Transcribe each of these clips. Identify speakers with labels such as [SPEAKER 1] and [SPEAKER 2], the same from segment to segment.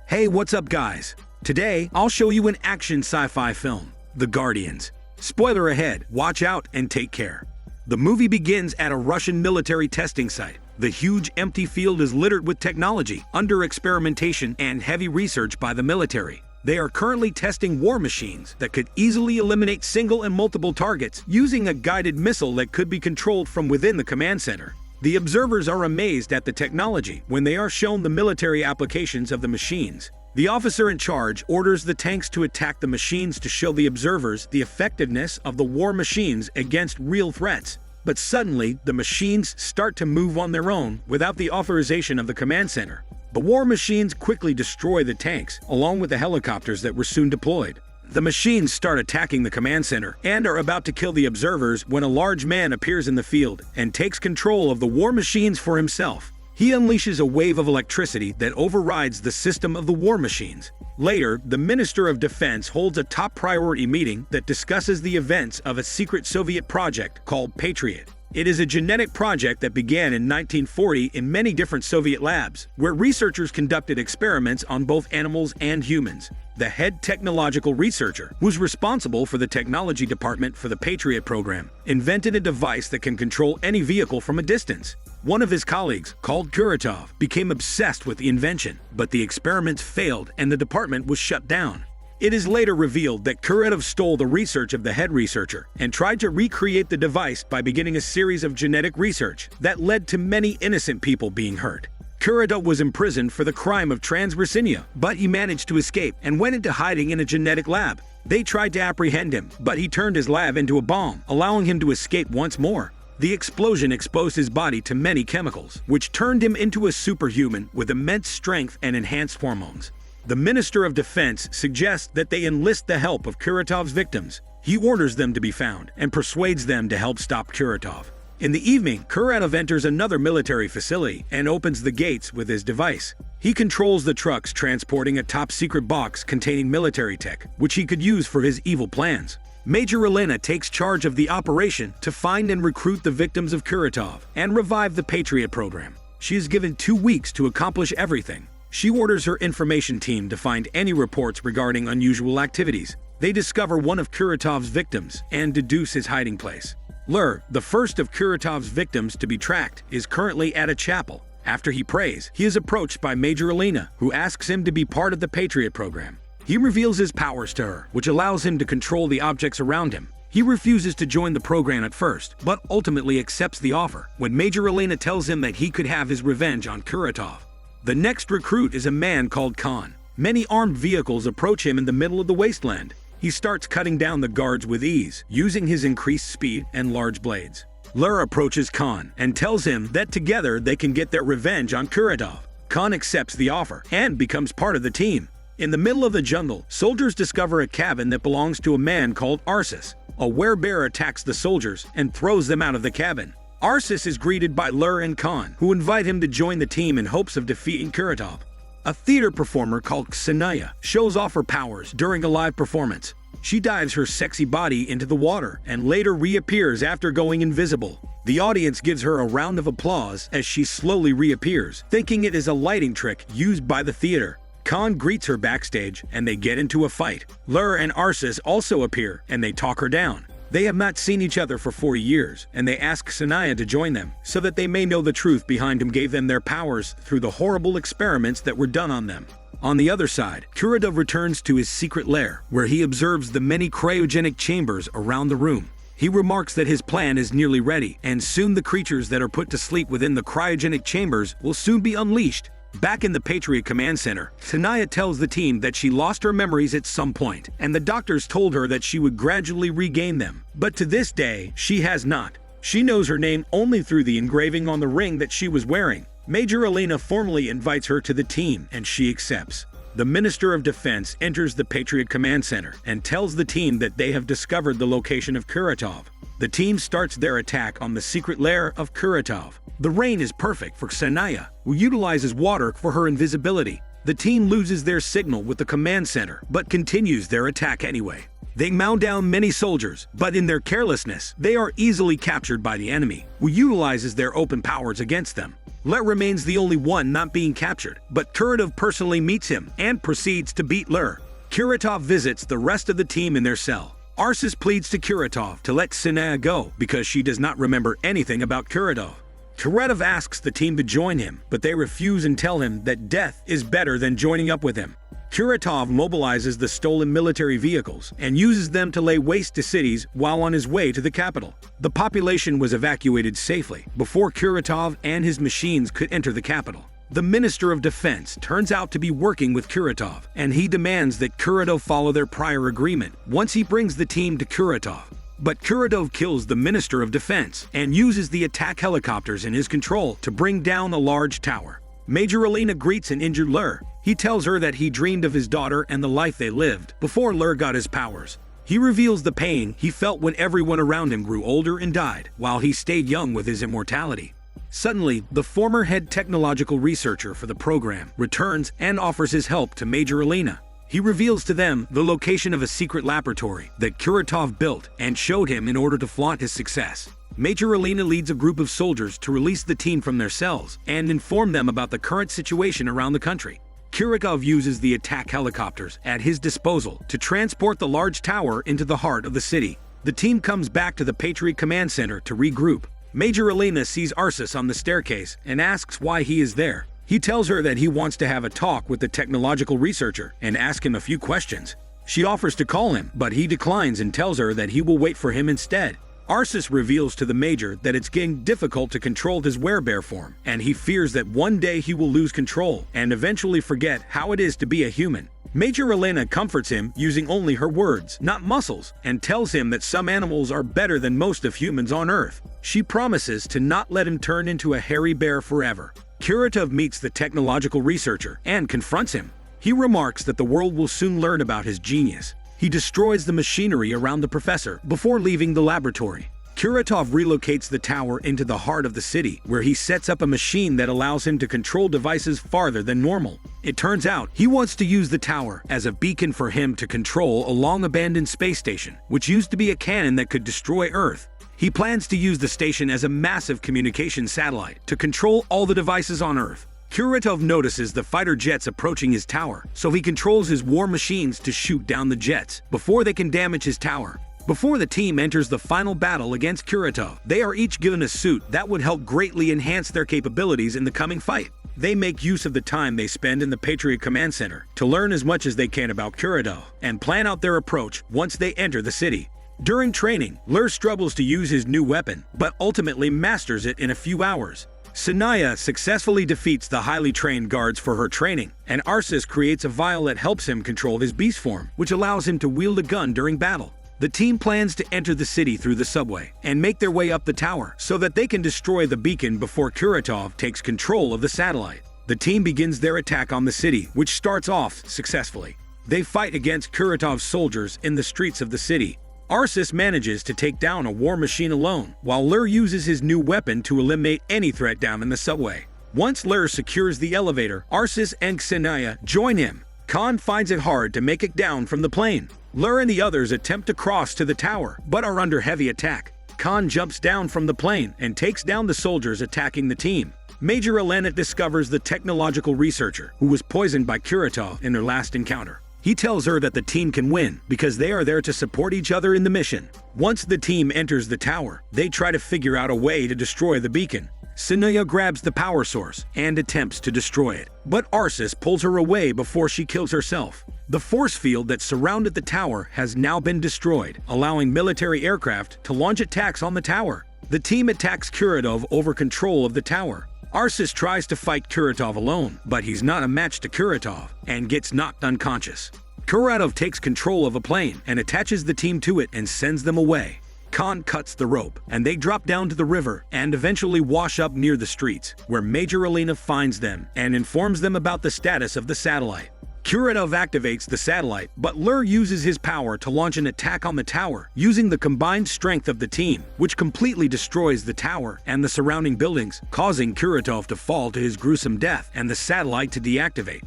[SPEAKER 1] Hey, what's up guys? Today, I'll show you an action sci-fi film, The Guardians. Spoiler ahead, watch out and take care. The movie begins at a Russian military testing site. The huge empty field is littered with technology, under experimentation, and heavy research by the military. They are currently testing war machines that could easily eliminate single and multiple targets using a guided missile that could be controlled from within the command center. The observers are amazed at the technology when they are shown the military applications of the machines. The officer in charge orders the tanks to attack the machines to show the observers the effectiveness of the war machines against real threats. But suddenly, the machines start to move on their own without the authorization of the command center. The war machines quickly destroy the tanks, along with the helicopters that were soon deployed. The machines start attacking the command center and are about to kill the observers when a large man appears in the field and takes control of the war machines for himself. He unleashes a wave of electricity that overrides the system of the war machines. Later, the Minister of Defense holds a top priority meeting that discusses the events of a secret Soviet project called Patriot. It is a genetic project that began in 1940 in many different Soviet labs, where researchers conducted experiments on both animals and humans. The head technological researcher, who's responsible for the technology department for the Patriot program, invented a device that can control any vehicle from a distance. One of his colleagues, called Kuratov, became obsessed with the invention, but the experiments failed and the department was shut down. It is later revealed that Kuratov stole the research of the head researcher and tried to recreate the device by beginning a series of genetic research that led to many innocent people being hurt. Kuratov was imprisoned for the crime of transgressinia, but he managed to escape and went into hiding in a genetic lab. They tried to apprehend him, but he turned his lab into a bomb, allowing him to escape once more. The explosion exposed his body to many chemicals, which turned him into a superhuman with immense strength and enhanced hormones. The Minister of Defense suggests that they enlist the help of Kuratov's victims. He orders them to be found and persuades them to help stop Kuratov. In the evening, Kuratov enters another military facility and opens the gates with his device. He controls the trucks transporting a top-secret box containing military tech, which he could use for his evil plans. Major Elena takes charge of the operation to find and recruit the victims of Kuratov and revive the Patriot program. She is given 2 weeks to accomplish everything. She orders her information team to find any reports regarding unusual activities. They discover one of Kuratov's victims and deduce his hiding place. Lur, the first of Kuratov's victims to be tracked, is currently at a chapel. After he prays, he is approached by Major Elena, who asks him to be part of the Patriot program. He reveals his powers to her, which allows him to control the objects around him. He refuses to join the program at first, but ultimately accepts the offer when Major Elena tells him that he could have his revenge on Kuratov. The next recruit is a man called Khan. Many armed vehicles approach him in the middle of the wasteland. He starts cutting down the guards with ease, using his increased speed and large blades. Lur approaches Khan and tells him that together they can get their revenge on Kuratov. Khan accepts the offer and becomes part of the team. In the middle of the jungle, soldiers discover a cabin that belongs to a man called Arsis. A werebear attacks the soldiers and throws them out of the cabin. Arsis is greeted by Lur and Khan, who invite him to join the team in hopes of defeating Kuratov. A theater performer called Ksenia shows off her powers during a live performance. She dives her sexy body into the water and later reappears after going invisible. The audience gives her a round of applause as she slowly reappears, thinking it is a lighting trick used by the theater. Khan greets her backstage and they get into a fight. Lur and Arsis also appear and they talk her down. They have not seen each other for 4 years, and they ask Ksenia to join them, so that they may know the truth behind whom gave them their powers through the horrible experiments that were done on them. On the other side, Kuratov returns to his secret lair, where he observes the many cryogenic chambers around the room. He remarks that his plan is nearly ready, and soon the creatures that are put to sleep within the cryogenic chambers will soon be unleashed. Back in the Patriot Command Center, Ksenia tells the team that she lost her memories at some point, and the doctors told her that she would gradually regain them. But to this day, she has not. She knows her name only through the engraving on the ring that she was wearing. Major Elena formally invites her to the team, and she accepts. The Minister of Defense enters the Patriot Command Center and tells the team that they have discovered the location of Kuratov. The team starts their attack on the secret lair of Kuratov. The rain is perfect for Ksenia, who utilizes water for her invisibility. The team loses their signal with the command center, but continues their attack anyway. They mow down many soldiers, but in their carelessness, they are easily captured by the enemy, who utilizes their open powers against them. Lur remains the only one not being captured, but Kuratov personally meets him and proceeds to beat Lur. Kuratov visits the rest of the team in their cell. Arsis pleads to Kuratov to let Sinaya go because she does not remember anything about Kuratov. Kuratov asks the team to join him, but they refuse and tell him that death is better than joining up with him. Kuratov mobilizes the stolen military vehicles and uses them to lay waste to cities while on his way to the capital. The population was evacuated safely before Kuratov and his machines could enter the capital. The Minister of Defense turns out to be working with Kuratov, and he demands that Kuratov follow their prior agreement once he brings the team to Kuratov. But Kuratov kills the Minister of Defense and uses the attack helicopters in his control to bring down a large tower. Major Alina greets an injured Lur. He tells her that he dreamed of his daughter and the life they lived before Lur got his powers. He reveals the pain he felt when everyone around him grew older and died, while he stayed young with his immortality. Suddenly, the former head technological researcher for the program returns and offers his help to Major Alina. He reveals to them the location of a secret laboratory that Kuratov built and showed him in order to flaunt his success. Major Alina leads a group of soldiers to release the team from their cells and inform them about the current situation around the country. Kuratov uses the attack helicopters at his disposal to transport the large tower into the heart of the city. The team comes back to the Patriot command center to regroup. Major Alina sees Arsis on the staircase and asks why he is there. He tells her that he wants to have a talk with the technological researcher and ask him a few questions. She offers to call him, but he declines and tells her that he will wait for him instead. Arsis reveals to the Major that it's getting difficult to control his werebear form, and he fears that one day he will lose control and eventually forget how it is to be a human. Major Elena comforts him using only her words, not muscles, and tells him that some animals are better than most of humans on Earth. She promises to not let him turn into a hairy bear forever. Kuratov meets the technological researcher and confronts him. He remarks that the world will soon learn about his genius. He destroys the machinery around the professor before leaving the laboratory. Kuratov relocates the tower into the heart of the city, where he sets up a machine that allows him to control devices farther than normal. It turns out he wants to use the tower as a beacon for him to control a long-abandoned space station, which used to be a cannon that could destroy Earth. He plans to use the station as a massive communication satellite to control all the devices on Earth. Kuratov notices the fighter jets approaching his tower, so he controls his war machines to shoot down the jets before they can damage his tower. Before the team enters the final battle against Kuratov, they are each given a suit that would help greatly enhance their capabilities in the coming fight. They make use of the time they spend in the Patriot Command Center to learn as much as they can about Kuratov and plan out their approach once they enter the city. During training, Lur struggles to use his new weapon, but ultimately masters it in a few hours. Sinaya successfully defeats the highly trained guards for her training, and Arsis creates a vial that helps him control his beast form, which allows him to wield a gun during battle. The team plans to enter the city through the subway and make their way up the tower so that they can destroy the beacon before Kuratov takes control of the satellite. The team begins their attack on the city, which starts off successfully. They fight against Kuratov's soldiers in the streets of the city. Arsis manages to take down a war machine alone, while Lur uses his new weapon to eliminate any threat down in the subway. Once Lur secures the elevator, Arsis and Sinaya join him. Khan finds it hard to make it down from the plane. Lur and the others attempt to cross to the tower, but are under heavy attack. Khan jumps down from the plane and takes down the soldiers attacking the team. Major Elenet discovers the technological researcher, who was poisoned by Kuratov in their last encounter. He tells her that the team can win because they are there to support each other in the mission. Once the team enters the tower, they try to figure out a way to destroy the beacon. Sinaya grabs the power source and attempts to destroy it, but Arsis pulls her away before she kills herself. The force field that surrounded the tower has now been destroyed, allowing military aircraft to launch attacks on the tower. The team attacks Kuratov over control of the tower. Arsis tries to fight Kuratov alone, but he's not a match to Kuratov and gets knocked unconscious. Kuratov takes control of a plane and attaches the team to it and sends them away. Khan cuts the rope, and they drop down to the river and eventually wash up near the streets, where Major Alina finds them and informs them about the status of the satellite. Kuratov activates the satellite, but Lur uses his power to launch an attack on the tower, using the combined strength of the team, which completely destroys the tower and the surrounding buildings, causing Kuratov to fall to his gruesome death and the satellite to deactivate.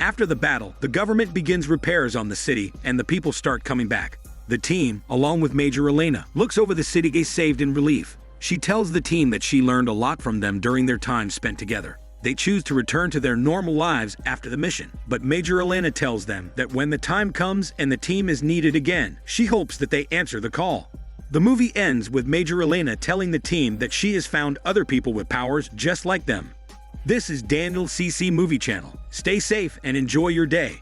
[SPEAKER 1] After the battle, the government begins repairs on the city and the people start coming back. The team, along with Major Elena, looks over the city they saved in relief. She tells the team that she learned a lot from them during their time spent together. They choose to return to their normal lives after the mission, but Major Elena tells them that when the time comes and the team is needed again, she hopes that they answer the call. The movie ends with Major Elena telling the team that she has found other people with powers just like them. This is Daniel CC Movie Channel. Stay safe and enjoy your day.